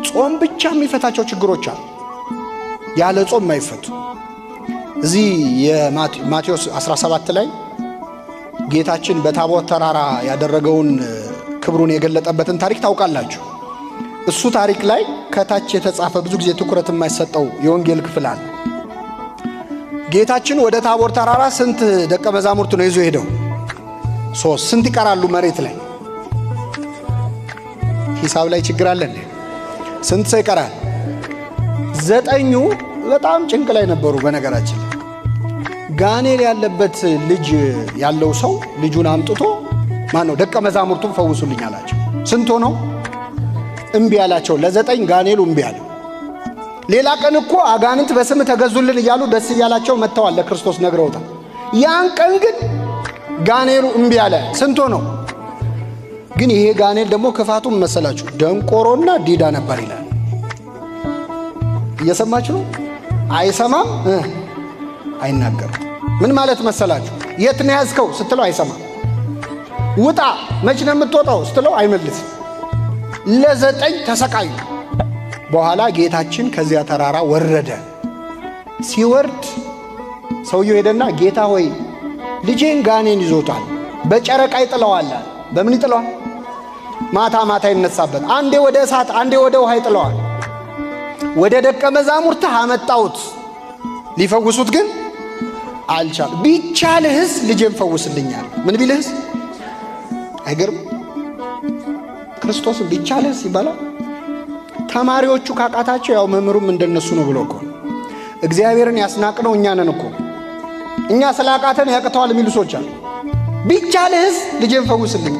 ጾም ብቻ የሚፈታቸው ችግሮች አሉ፣ ያለ ጾም የማይፈቱ። እዚህ የማቴዎስ 17 ላይ ጌታችን በታቦት ተራራ ያደረገውን ክብሩን የገለጠበትን ታሪክ ታውቃላችሁ። እሱ ታሪክ ላይ ከታች የተጻፈ ብዙ ጊዜ ትኩረት የማይሰጠው የወንጌል ክፍል አለ። ጌታችን ወደ ታቦር ተራራ ስንት ደቀ መዛሙርት ነው ይዞ ሄደው? 3። ስንት ይቀራሉ መሬት ላይ? ሂሳብ ላይ ችግር አለ እንዴ? ስንት ሰው ይቀራል? 9ኙ በጣም ጭንቅ ላይ ነበሩ። በነገራችን ጋኔል ያለበት ልጅ ያለው ሰው ልጁን አምጥቶ ማን ነው ደቀ መዛሙርቱን ፈውሱልኝ አላቸው። ስንት ሆነው? እምቢ አላቸው። ለ9 ጋኔሉ እምቢ አለ። ሌላ ቀን እኮ አጋንንት በስም ተገዙልን እያሉ ደስ እያላቸው መጥተዋል፣ ለክርስቶስ ነግረውታል። ያን ቀን ግን ጋኔሉ እምቢ አለ። ስንት ሆነው? ግን ይሄ ጋኔል ደግሞ ክፋቱም መሰላችሁ ደንቆሮና ዲዳ ነበር ይላል። እየሰማችሁ ነው? አይሰማም፣ አይናገርም። ምን ማለት መሰላችሁ? የት ነው ያዝከው ስትለው አይሰማም። ውጣ መች ነው የምትወጣው ስትለው አይመልስም። ለ9 ተሰቃዩ። በኋላ ጌታችን ከዚያ ተራራ ወረደ። ሲወርድ ሰውየው ሄደና ጌታ ሆይ ልጄን ጋኔን ይዞታል፣ በጨረቃ ይጥለዋል። በምን ይጥለዋል? ማታ ማታ ይነሳበት። አንዴ ወደ እሳት አንዴ ወደ ውሃ ይጥለዋል። ወደ ደቀ መዛሙርትህ አመጣሁት፣ ሊፈውሱት ግን አልቻሉ። ቢቻልህስ ልጄን ፈውስልኛል። ምን ቢልህስ? አይገርም? ክርስቶስ ቢቻልህስ ይባላል። ተማሪዎቹ ካቃታቸው ያው መምህሩም እንደነሱ ነው ብሎ እኮ እግዚአብሔርን ያስናቅነው እኛ ነን እኮ። እኛ ስላቃተን ያቅተዋል የሚሉ ሰዎች አሉ። ቢቻልህስ ልጄን ፈውስልኝ